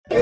The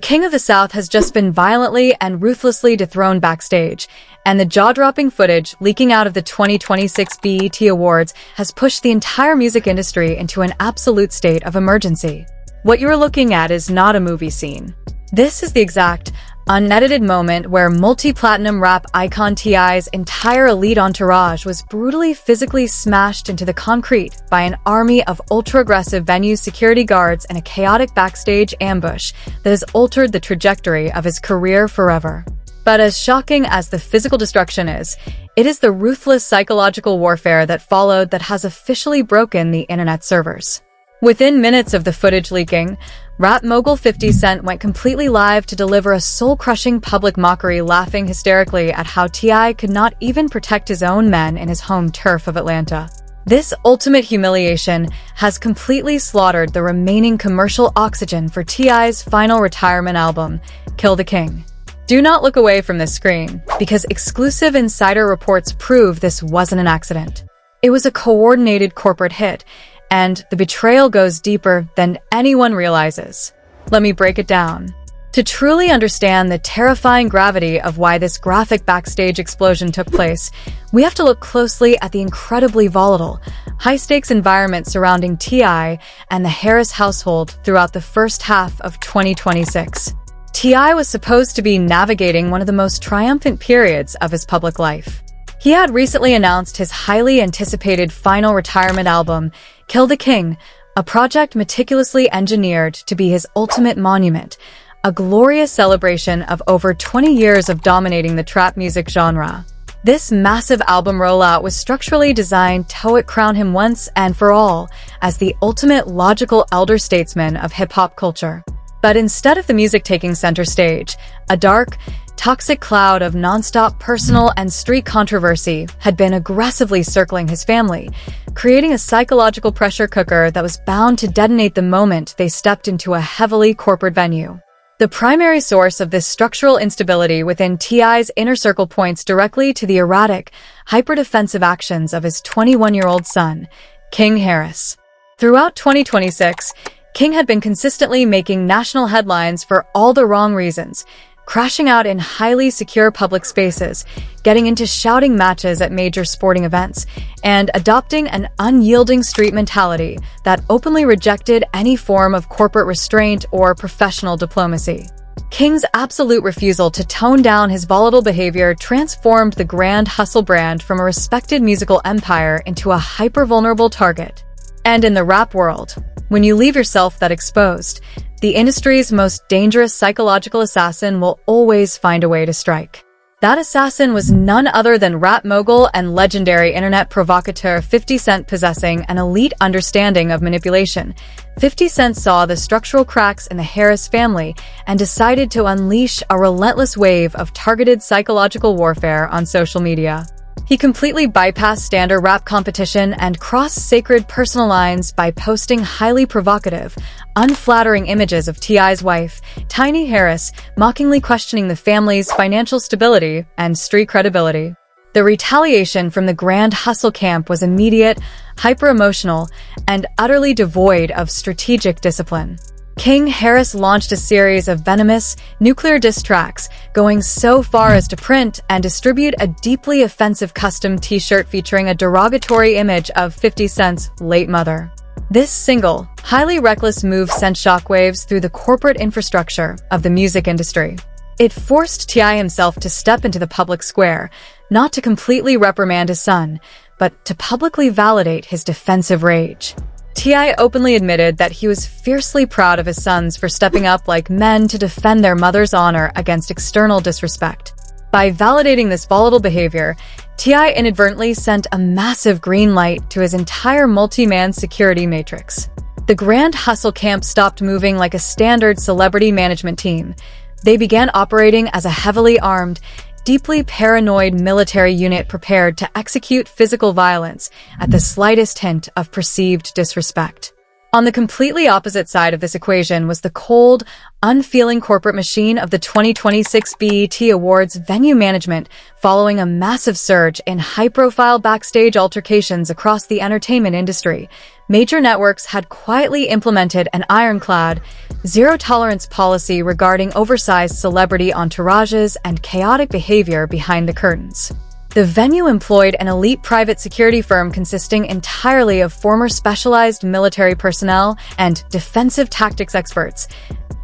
King of the South has just been violently and ruthlessly dethroned backstage, and the jaw-dropping footage leaking out of the 2026 BET Awards has pushed the entire music industry into an absolute state of emergency. What you're looking at is not a movie scene. This is the exact, unedited moment where multi-platinum rap icon T.I.'s entire elite entourage was brutally physically smashed into the concrete by an army of ultra-aggressive venue security guards in a chaotic backstage ambush that has altered the trajectory of his career forever. But as shocking as the physical destruction is, it is the ruthless psychological warfare that followed that has officially broken the internet servers. Within minutes of the footage leaking, rap mogul 50 Cent went completely live to deliver a soul-crushing public mockery, laughing hysterically at how T.I. could not even protect his own men in his home turf of Atlanta. This ultimate humiliation has completely slaughtered the remaining commercial oxygen for T.I.'s final retirement album, Kill the King. Do not look away from this screen, because exclusive insider reports prove this wasn't an accident. It was a coordinated corporate hit, and the betrayal goes deeper than anyone realizes. Let me break it down. To truly understand the terrifying gravity of why this graphic backstage explosion took place, we have to look closely at the incredibly volatile, high-stakes environment surrounding T.I. and the Harris household throughout the first half of 2026. T.I. was supposed to be navigating one of the most triumphant periods of his public life. He had recently announced his highly anticipated final retirement album, Kill the King, a project meticulously engineered to be his ultimate monument, a glorious celebration of over 20 years of dominating the trap music genre. This massive album rollout was structurally designed to crown him once and for all as the ultimate logical elder statesman of hip-hop culture. But instead of the music taking center stage, a dark, toxic cloud of non-stop personal and street controversy had been aggressively circling his family, creating a psychological pressure cooker that was bound to detonate the moment they stepped into a heavily corporate venue. The primary source of this structural instability within T.I.'s inner circle points directly to the erratic, hyper-defensive actions of his 21-year-old son, King Harris. Throughout 2026, King had been consistently making national headlines for all the wrong reasons, crashing out in highly secure public spaces, getting into shouting matches at major sporting events, and adopting an unyielding street mentality that openly rejected any form of corporate restraint or professional diplomacy. King's absolute refusal to tone down his volatile behavior transformed the Grand Hustle brand from a respected musical empire into a hyper-vulnerable target. And in the rap world, when you leave yourself that exposed, the industry's most dangerous psychological assassin will always find a way to strike. That assassin was none other than rap mogul and legendary internet provocateur 50 Cent. Possessing an elite understanding of manipulation, 50 Cent saw the structural cracks in the Harris family and decided to unleash a relentless wave of targeted psychological warfare on social media. He completely bypassed standard rap competition and crossed sacred personal lines by posting highly provocative, unflattering images of T.I.'s wife, Tiny Harris, mockingly questioning the family's financial stability and street credibility. The retaliation from the Grand Hustle camp was immediate, hyper-emotional, and utterly devoid of strategic discipline. King Harris launched a series of venomous, nuclear diss tracks, going so far as to print and distribute a deeply offensive custom t-shirt featuring a derogatory image of 50 Cent's late mother. This single, highly reckless move sent shockwaves through the corporate infrastructure of the music industry. It forced T.I. himself to step into the public square, not to completely reprimand his son, but to publicly validate his defensive rage. T.I. openly admitted that he was fiercely proud of his sons for stepping up like men to defend their mother's honor against external disrespect. By validating this volatile behavior, T.I. inadvertently sent a massive green light to his entire multi-man security matrix. The Grand Hustle camp stopped moving like a standard celebrity management team. They began operating as a heavily armed, deeply paranoid military unit prepared to execute physical violence at the slightest hint of perceived disrespect. On the completely opposite side of this equation was the cold, unfeeling corporate machine of the 2026 BET Awards venue management, following a massive surge in high-profile backstage altercations across the entertainment industry. Major networks had quietly implemented an ironclad, zero-tolerance policy regarding oversized celebrity entourages and chaotic behavior behind the curtains. The venue employed an elite private security firm consisting entirely of former specialized military personnel and defensive tactics experts,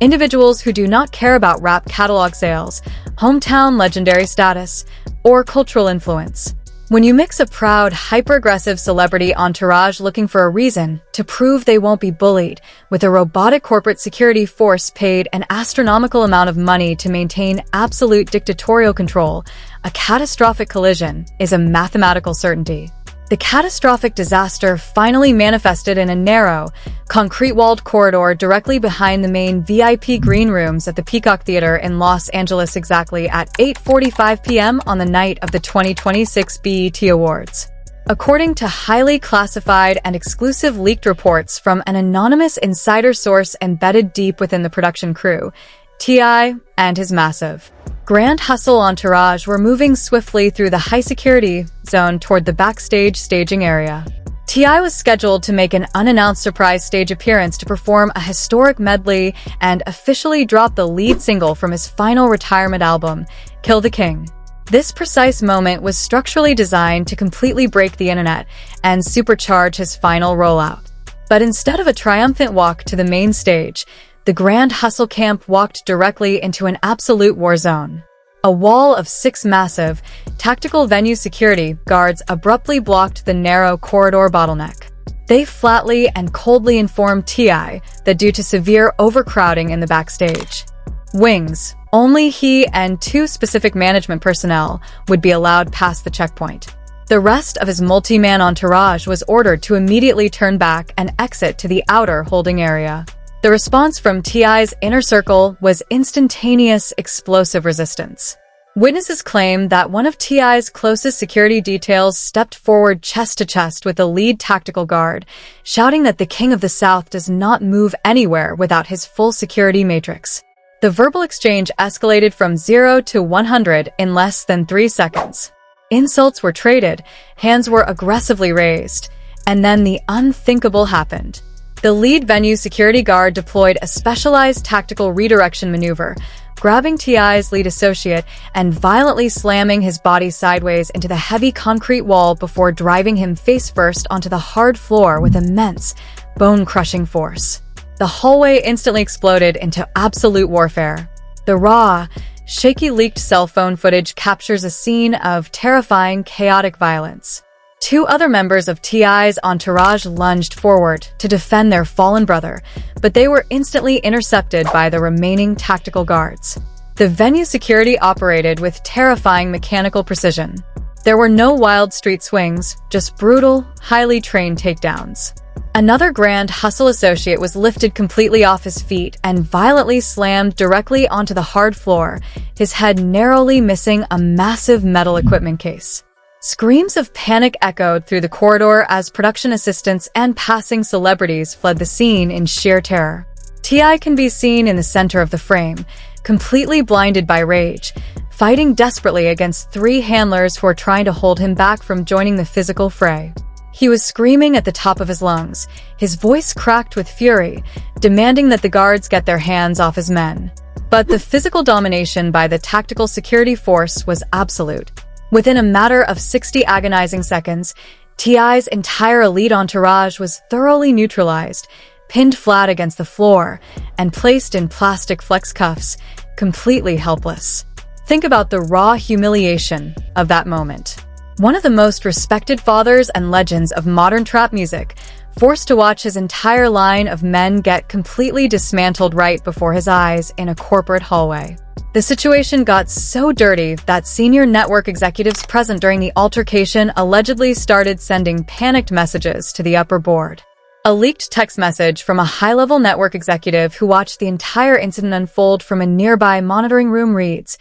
individuals who do not care about rap catalog sales, hometown legendary status, or cultural influence. When you mix a proud, hyper-aggressive celebrity entourage looking for a reason to prove they won't be bullied, with a robotic corporate security force paid an astronomical amount of money to maintain absolute dictatorial control, a catastrophic collision is a mathematical certainty. The catastrophic disaster finally manifested in a narrow, concrete-walled corridor directly behind the main VIP green rooms at the Peacock Theater in Los Angeles exactly at 8:45 p.m. on the night of the 2026 BET Awards. According to highly classified and exclusive leaked reports from an anonymous insider source embedded deep within the production crew, T.I. and his massive Grand Hustle entourage were moving swiftly through the high-security zone toward the backstage staging area. T.I. was scheduled to make an unannounced surprise stage appearance to perform a historic medley and officially drop the lead single from his final retirement album, Kill the King. This precise moment was structurally designed to completely break the internet and supercharge his final rollout. But instead of a triumphant walk to the main stage, the Grand Hustle camp walked directly into an absolute war zone. A wall of 6 massive, tactical venue security guards abruptly blocked the narrow corridor bottleneck. They flatly and coldly informed T.I. that due to severe overcrowding in the backstage wings, only he and 2 specific management personnel would be allowed past the checkpoint. The rest of his multi-man entourage was ordered to immediately turn back and exit to the outer holding area. The response from T.I.'s inner circle was instantaneous, explosive resistance. Witnesses claim that one of T.I.'s closest security details stepped forward chest to chest with the lead tactical guard, shouting that the King of the South does not move anywhere without his full security matrix. The verbal exchange escalated from 0 to 100 in less than 3 seconds. Insults were traded, hands were aggressively raised, and then the unthinkable happened. The lead venue security guard deployed a specialized tactical redirection maneuver, grabbing T.I.'s lead associate and violently slamming his body sideways into the heavy concrete wall before driving him face-first onto the hard floor with immense, bone-crushing force. The hallway instantly exploded into absolute warfare. The raw, shaky leaked cell phone footage captures a scene of terrifying, chaotic violence. 2 other members of T.I.'s entourage lunged forward to defend their fallen brother, but they were instantly intercepted by the remaining tactical guards. The venue security operated with terrifying mechanical precision. There were no wild street swings, just brutal, highly trained takedowns. Another Grand Hustle associate was lifted completely off his feet and violently slammed directly onto the hard floor, his head narrowly missing a massive metal equipment case. Screams of panic echoed through the corridor as production assistants and passing celebrities fled the scene in sheer terror. T.I. can be seen in the center of the frame, completely blinded by rage, fighting desperately against 3 handlers who are trying to hold him back from joining the physical fray. He was screaming at the top of his lungs, his voice cracked with fury, demanding that the guards get their hands off his men. But the physical domination by the tactical security force was absolute. Within a matter of 60 agonizing seconds, T.I.'s entire elite entourage was thoroughly neutralized, pinned flat against the floor, and placed in plastic flex cuffs, completely helpless. Think about the raw humiliation of that moment. One of the most respected fathers and legends of modern trap music, forced to watch his entire line of men get completely dismantled right before his eyes in a corporate hallway. The situation got so dirty that senior network executives present during the altercation allegedly started sending panicked messages to the upper board. A leaked text message from a high-level network executive who watched the entire incident unfold from a nearby monitoring room reads,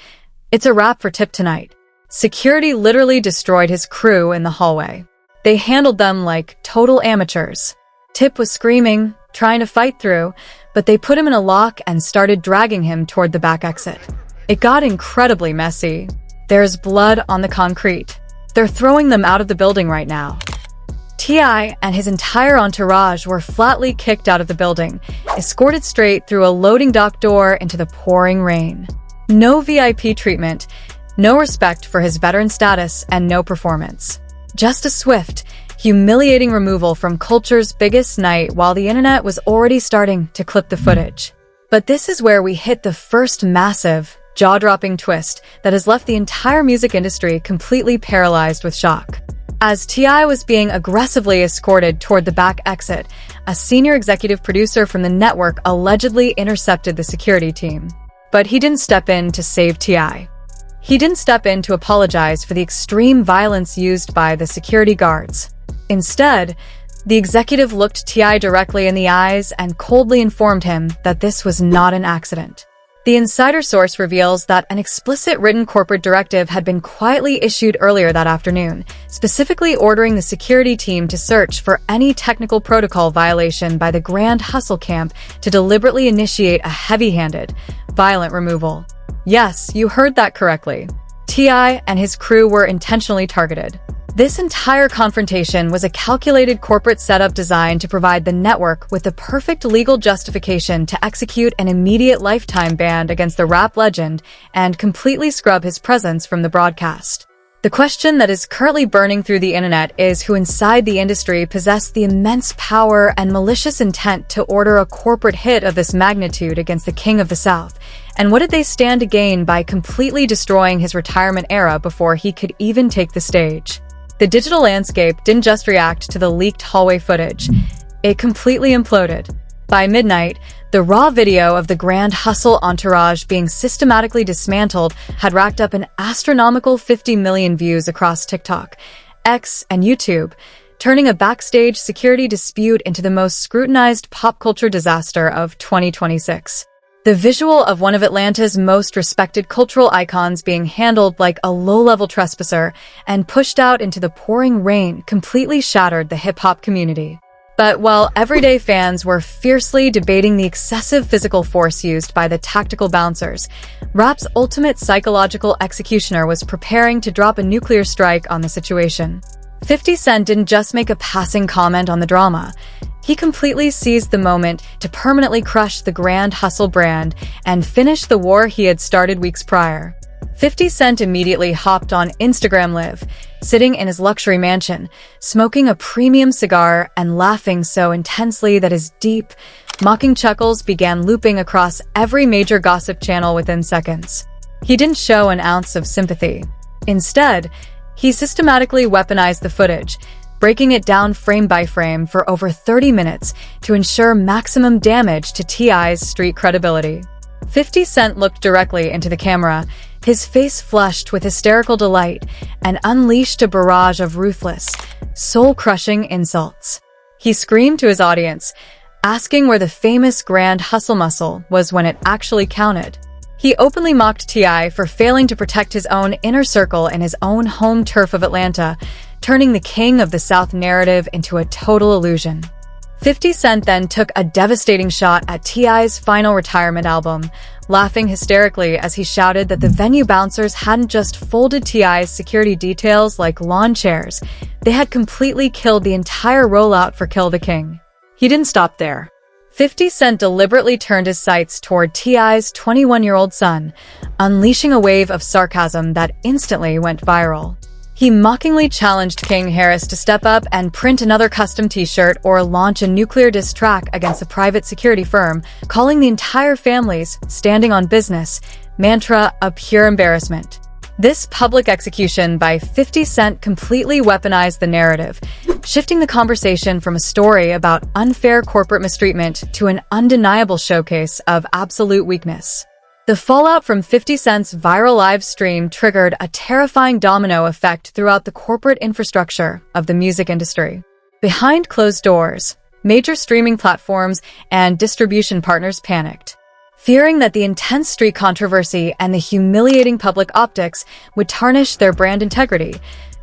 "It's a wrap for Tip tonight. Security literally destroyed his crew in the hallway. They handled them like total amateurs. Tip was screaming, trying to fight through, but they put him in a lock and started dragging him toward the back exit. It got incredibly messy. There's blood on the concrete. They're throwing them out of the building right now. T.I. and his entire entourage were flatly kicked out of the building, escorted straight through a loading dock door into the pouring rain. No VIP treatment, no respect for his veteran status, and no performance. Just a swift, humiliating removal from culture's biggest night while the internet was already starting to clip the footage. But this is where we hit the first massive, jaw-dropping twist that has left the entire music industry completely paralyzed with shock. As T.I. was being aggressively escorted toward the back exit, a senior executive producer from the network allegedly intercepted the security team. But he didn't step in to save T.I. He didn't step in to apologize for the extreme violence used by the security guards. Instead, the executive looked T.I. directly in the eyes and coldly informed him that this was not an accident. The insider source reveals that an explicit written corporate directive had been quietly issued earlier that afternoon, specifically ordering the security team to search for any technical protocol violation by the Grand Hustle camp to deliberately initiate a heavy-handed, violent removal. Yes, you heard that correctly. T.I. and his crew were intentionally targeted. This entire confrontation was a calculated corporate setup designed to provide the network with the perfect legal justification to execute an immediate lifetime ban against the rap legend and completely scrub his presence from the broadcast. The question that is currently burning through the internet is who inside the industry possessed the immense power and malicious intent to order a corporate hit of this magnitude against the King of the South, and what did they stand to gain by completely destroying his retirement era before he could even take the stage? The digital landscape didn't just react to the leaked hallway footage. It completely imploded. By midnight, the raw video of the Grand Hustle entourage being systematically dismantled had racked up an astronomical 50 million views across TikTok, X, and YouTube, turning a backstage security dispute into the most scrutinized pop culture disaster of 2026. The visual of one of Atlanta's most respected cultural icons being handled like a low-level trespasser and pushed out into the pouring rain completely shattered the hip-hop community. But while everyday fans were fiercely debating the excessive physical force used by the tactical bouncers, rap's ultimate psychological executioner was preparing to drop a nuclear strike on the situation. 50 Cent didn't just make a passing comment on the drama. He completely seized the moment to permanently crush the Grand Hustle brand and finish the war he had started weeks prior. 50 Cent immediately hopped on Instagram Live, sitting in his luxury mansion, smoking a premium cigar and laughing so intensely that his deep, mocking chuckles began looping across every major gossip channel within seconds. He didn't show an ounce of sympathy. Instead, he systematically weaponized the footage, breaking it down frame by frame for over 30 minutes to ensure maximum damage to T.I.'s street credibility. 50 Cent looked directly into the camera, his face flushed with hysterical delight, and unleashed a barrage of ruthless, soul-crushing insults. He screamed to his audience, asking where the famous Grand Hustle muscle was when it actually counted. He openly mocked T.I. for failing to protect his own inner circle in his own home turf of Atlanta, turning the King of the South narrative into a total illusion. 50 Cent then took a devastating shot at T.I.'s final retirement album, laughing hysterically as he shouted that the venue bouncers hadn't just folded T.I.'s security details like lawn chairs, they had completely killed the entire rollout for Kill the King. He didn't stop there. 50 Cent deliberately turned his sights toward T.I.'s 21-year-old son, unleashing a wave of sarcasm that instantly went viral. He mockingly challenged King Harris to step up and print another custom t-shirt or launch a nuclear diss track against a private security firm, calling the entire family's standing on business mantra a pure embarrassment. This public execution by 50 Cent completely weaponized the narrative, shifting the conversation from a story about unfair corporate mistreatment to an undeniable showcase of absolute weakness. The fallout from 50 Cent's viral live stream triggered a terrifying domino effect throughout the corporate infrastructure of the music industry. Behind closed doors, major streaming platforms and distribution partners panicked, fearing that the intense street controversy and the humiliating public optics would tarnish their brand integrity.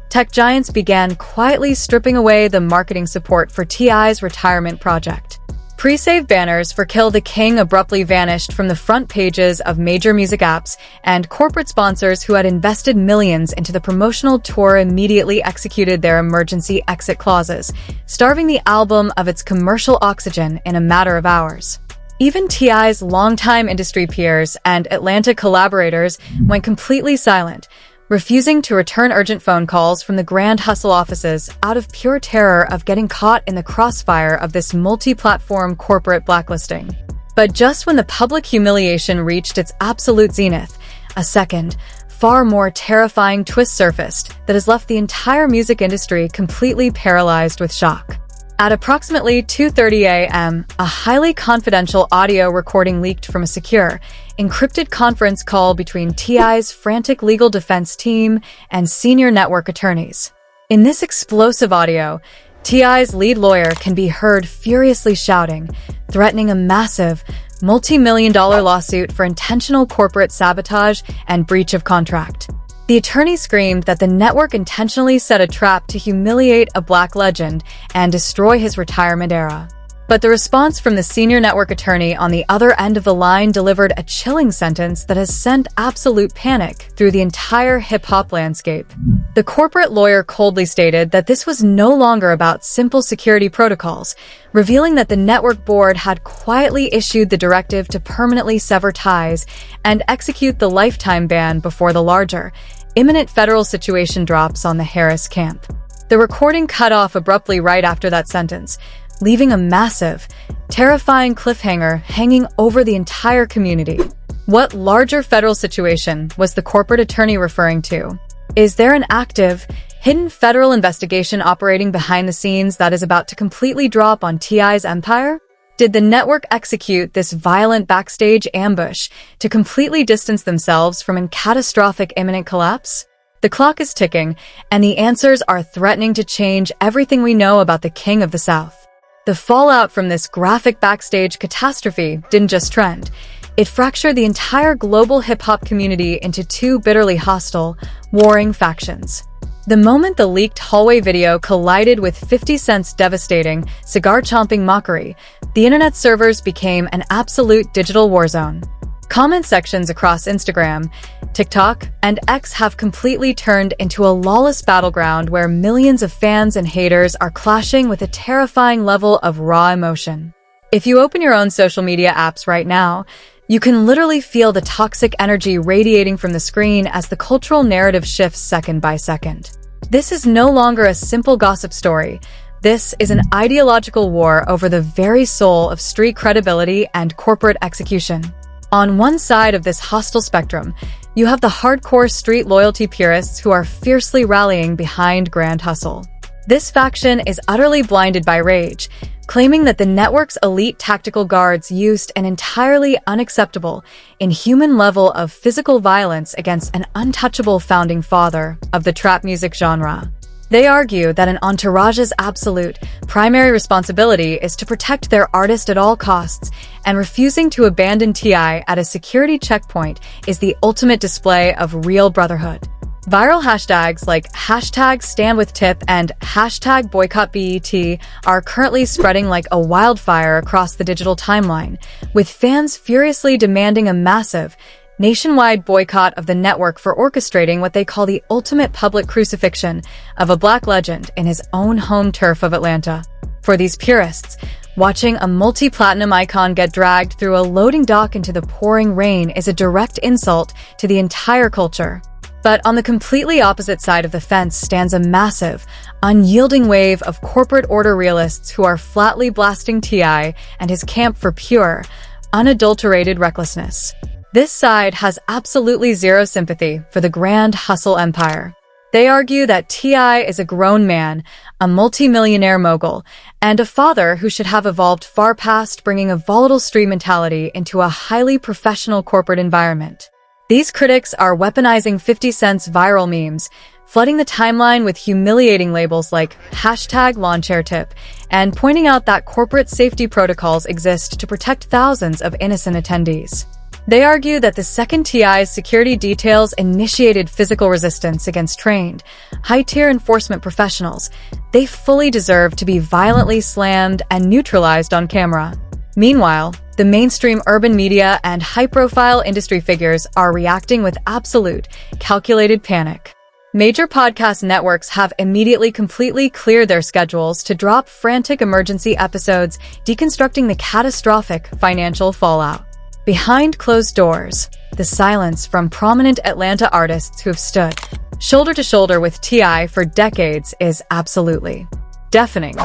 Tech giants began quietly stripping away the marketing support for T.I.'s retirement project. Pre-save banners for Kill the King abruptly vanished from the front pages of major music apps, and corporate sponsors who had invested millions into the promotional tour immediately executed their emergency exit clauses, starving the album of its commercial oxygen in a matter of hours. Even T.I.'s longtime industry peers and Atlanta collaborators went completely silent, refusing to return urgent phone calls from the Grand Hustle offices out of pure terror of getting caught in the crossfire of this multi-platform corporate blacklisting. But just when the public humiliation reached its absolute zenith, a second, far more terrifying twist surfaced that has left the entire music industry completely paralyzed with shock. At approximately 2:30 a.m., a highly confidential audio recording leaked from a secure, encrypted conference call between T.I.'s frantic legal defense team and senior network attorneys. In this explosive audio, T.I.'s lead lawyer can be heard furiously shouting, threatening a massive, multi-million-dollar lawsuit for intentional corporate sabotage and breach of contract. The attorney screamed that the network intentionally set a trap to humiliate a black legend and destroy his retirement era. But the response from the senior network attorney on the other end of the line delivered a chilling sentence that has sent absolute panic through the entire hip-hop landscape. The corporate lawyer coldly stated that this was no longer about simple security protocols, revealing that the network board had quietly issued the directive to permanently sever ties and execute the lifetime ban before the larger, imminent federal situation drops on the Harris camp. The recording cut off abruptly right after that sentence, leaving a massive, terrifying cliffhanger hanging over the entire community. What larger federal situation was the corporate attorney referring to? Is there an active, hidden federal investigation operating behind the scenes that is about to completely drop on T.I.'s empire? Did the network execute this violent backstage ambush to completely distance themselves from a catastrophic imminent collapse? The clock is ticking, and the answers are threatening to change everything we know about the King of the South. The fallout from this graphic backstage catastrophe didn't just trend. It fractured the entire global hip-hop community into two bitterly hostile, warring factions. The moment the leaked hallway video collided with 50 Cent's devastating, cigar-chomping mockery, the internet servers became an absolute digital war zone. Comment sections across Instagram, TikTok, and X have completely turned into a lawless battleground where millions of fans and haters are clashing with a terrifying level of raw emotion. If you open your own social media apps right now, you can literally feel the toxic energy radiating from the screen as the cultural narrative shifts second by second. This is no longer a simple gossip story. This is an ideological war over the very soul of street credibility and corporate execution. On one side of this hostile spectrum, you have the hardcore street loyalty purists who are fiercely rallying behind Grand Hustle. This faction is utterly blinded by rage, claiming that the network's elite tactical guards used an entirely unacceptable, inhuman level of physical violence against an untouchable founding father of the trap music genre. They argue that an entourage's absolute, primary responsibility is to protect their artist at all costs, and refusing to abandon T.I. at a security checkpoint is the ultimate display of real brotherhood. Viral hashtags like #StandWithTip and #BoycottBET are currently spreading like a wildfire across the digital timeline, with fans furiously demanding a massive, nationwide boycott of the network for orchestrating what they call the ultimate public crucifixion of a black legend in his own home turf of Atlanta. For these purists, watching a multi-platinum icon get dragged through a loading dock into the pouring rain is a direct insult to the entire culture. But on the completely opposite side of the fence stands a massive, unyielding wave of corporate order realists who are flatly blasting T.I. and his camp for pure, unadulterated recklessness. This side has absolutely zero sympathy for the Grand Hustle empire. They argue that T.I. is a grown man, a multi-millionaire mogul, and a father who should have evolved far past bringing a volatile street mentality into a highly professional corporate environment. These critics are weaponizing 50 Cent's viral memes, flooding the timeline with humiliating labels like #LawnChairTip, and pointing out that corporate safety protocols exist to protect thousands of innocent attendees. They argue that the second T.I.'s security details initiated physical resistance against trained, high-tier enforcement professionals, they fully deserve to be violently slammed and neutralized on camera. Meanwhile, the mainstream urban media and high-profile industry figures are reacting with absolute, calculated panic. Major podcast networks have immediately completely cleared their schedules to drop frantic emergency episodes deconstructing the catastrophic financial fallout. Behind closed doors, the silence from prominent Atlanta artists who have stood shoulder to shoulder with T.I. for decades is absolutely deafening.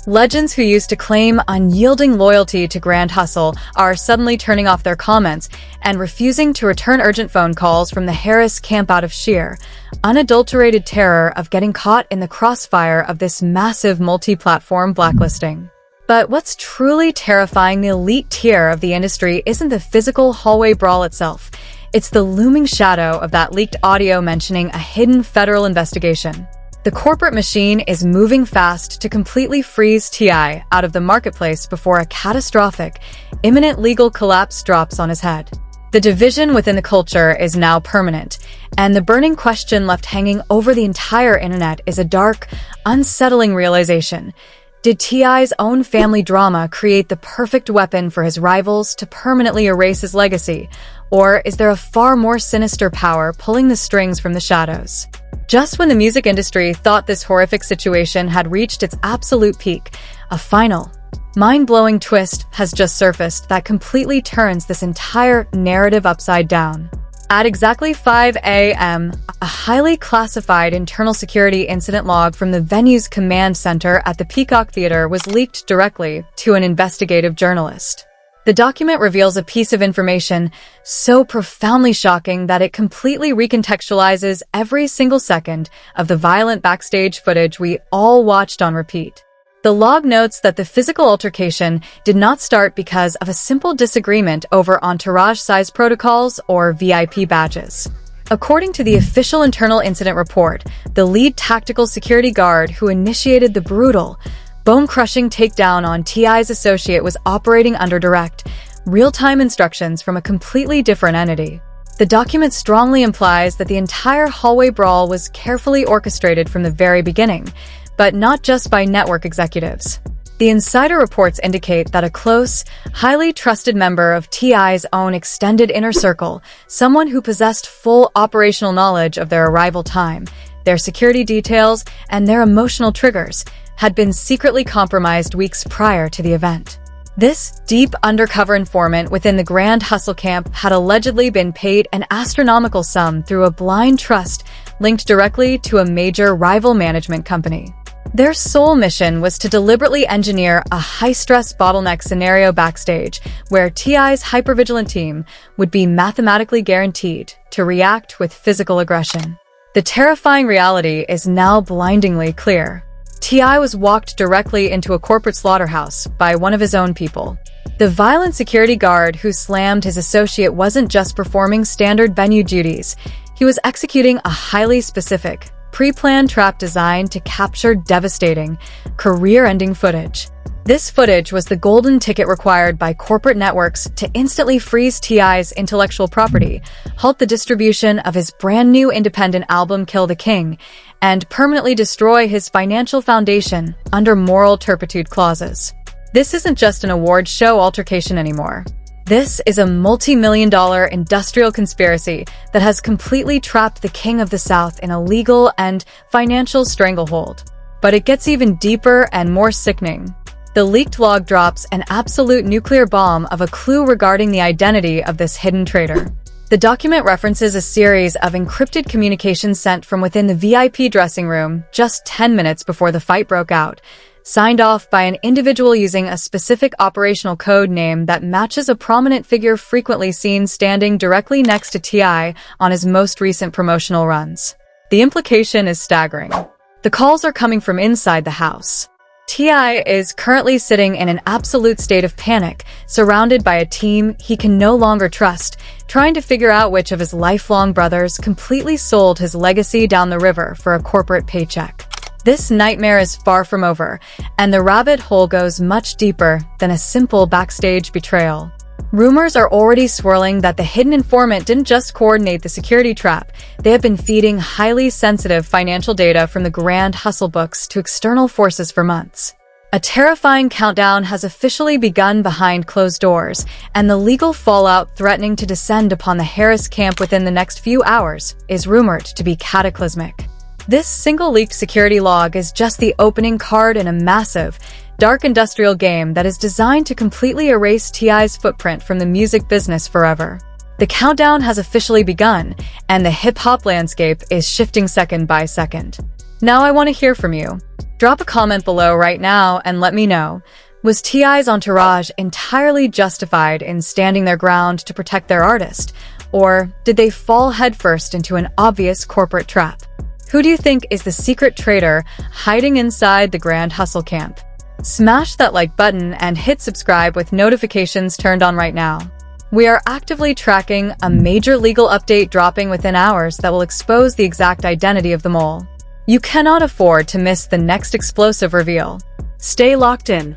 Legends who used to claim unyielding loyalty to Grand Hustle are suddenly turning off their comments and refusing to return urgent phone calls from the Harris camp out of sheer, unadulterated terror of getting caught in the crossfire of this massive multi-platform blacklisting. But what's truly terrifying the elite tier of the industry isn't the physical hallway brawl itself. It's the looming shadow of that leaked audio mentioning a hidden federal investigation. The corporate machine is moving fast to completely freeze T.I. out of the marketplace before a catastrophic, imminent legal collapse drops on his head. The division within the culture is now permanent, and the burning question left hanging over the entire internet is a dark, unsettling realization. Did T.I.'s own family drama create the perfect weapon for his rivals to permanently erase his legacy, or is there a far more sinister power pulling the strings from the shadows? Just when the music industry thought this horrific situation had reached its absolute peak, a final, mind-blowing twist has just surfaced that completely turns this entire narrative upside down. At exactly 5 a.m., a highly classified internal security incident log from the venue's command center at the Peacock Theater was leaked directly to an investigative journalist. The document reveals a piece of information so profoundly shocking that it completely recontextualizes every single second of the violent backstage footage we all watched on repeat. The log notes that the physical altercation did not start because of a simple disagreement over entourage size protocols or VIP badges. According to the official internal incident report, the lead tactical security guard who initiated the brutal, bone-crushing takedown on T.I.'s associate was operating under direct, real-time instructions from a completely different entity. The document strongly implies that the entire hallway brawl was carefully orchestrated from the very beginning, but not just by network executives. The insider reports indicate that a close, highly trusted member of T.I.'s own extended inner circle, someone who possessed full operational knowledge of their arrival time, their security details, and their emotional triggers, had been secretly compromised weeks prior to the event. This deep undercover informant within the Grand Hustle camp had allegedly been paid an astronomical sum through a blind trust linked directly to a major rival management company. Their sole mission was to deliberately engineer a high-stress bottleneck scenario backstage where T.I.'s hypervigilant team would be mathematically guaranteed to react with physical aggression. The terrifying reality is now blindingly clear. T.I. was walked directly into a corporate slaughterhouse by one of his own people. The violent security guard who slammed his associate wasn't just performing standard venue duties. He was executing a highly specific, pre-planned trap designed to capture devastating, career-ending footage. This footage was the golden ticket required by corporate networks to instantly freeze T.I.'s intellectual property, halt the distribution of his brand new independent album Kill the King, and permanently destroy his financial foundation under moral turpitude clauses. This isn't just an awards show altercation anymore. This is a multi-million-dollar industrial conspiracy that has completely trapped the King of the South in a legal and financial stranglehold. But it gets even deeper and more sickening. The leaked log drops an absolute nuclear bomb of a clue regarding the identity of this hidden traitor. The document references a series of encrypted communications sent from within the VIP dressing room just 10 minutes before the fight broke out, signed off by an individual using a specific operational code name that matches a prominent figure frequently seen standing directly next to T.I. on his most recent promotional runs. The implication is staggering. The calls are coming from inside the house. T.I. is currently sitting in an absolute state of panic, surrounded by a team he can no longer trust, trying to figure out which of his lifelong brothers completely sold his legacy down the river for a corporate paycheck. This nightmare is far from over, and the rabbit hole goes much deeper than a simple backstage betrayal. Rumors are already swirling that the hidden informant didn't just coordinate the security trap, they have been feeding highly sensitive financial data from the Grand Hustle books to external forces for months. A terrifying countdown has officially begun behind closed doors, and the legal fallout threatening to descend upon the Harris camp within the next few hours is rumored to be cataclysmic. This single leaked security log is just the opening card in a massive, dark industrial game that is designed to completely erase T.I.'s footprint from the music business forever. The countdown has officially begun, and the hip-hop landscape is shifting second by second. Now I want to hear from you. Drop a comment below right now and let me know. Was T.I.'s Entourage entirely justified in standing their ground to protect their artist? Or did they fall headfirst into an obvious corporate trap? Who do you think is the secret traitor hiding inside the Grand Hustle camp? Smash that like button and hit subscribe with notifications turned on right now. We are actively tracking a major legal update dropping within hours that will expose the exact identity of the mole. You cannot afford to miss the next explosive reveal. Stay locked in.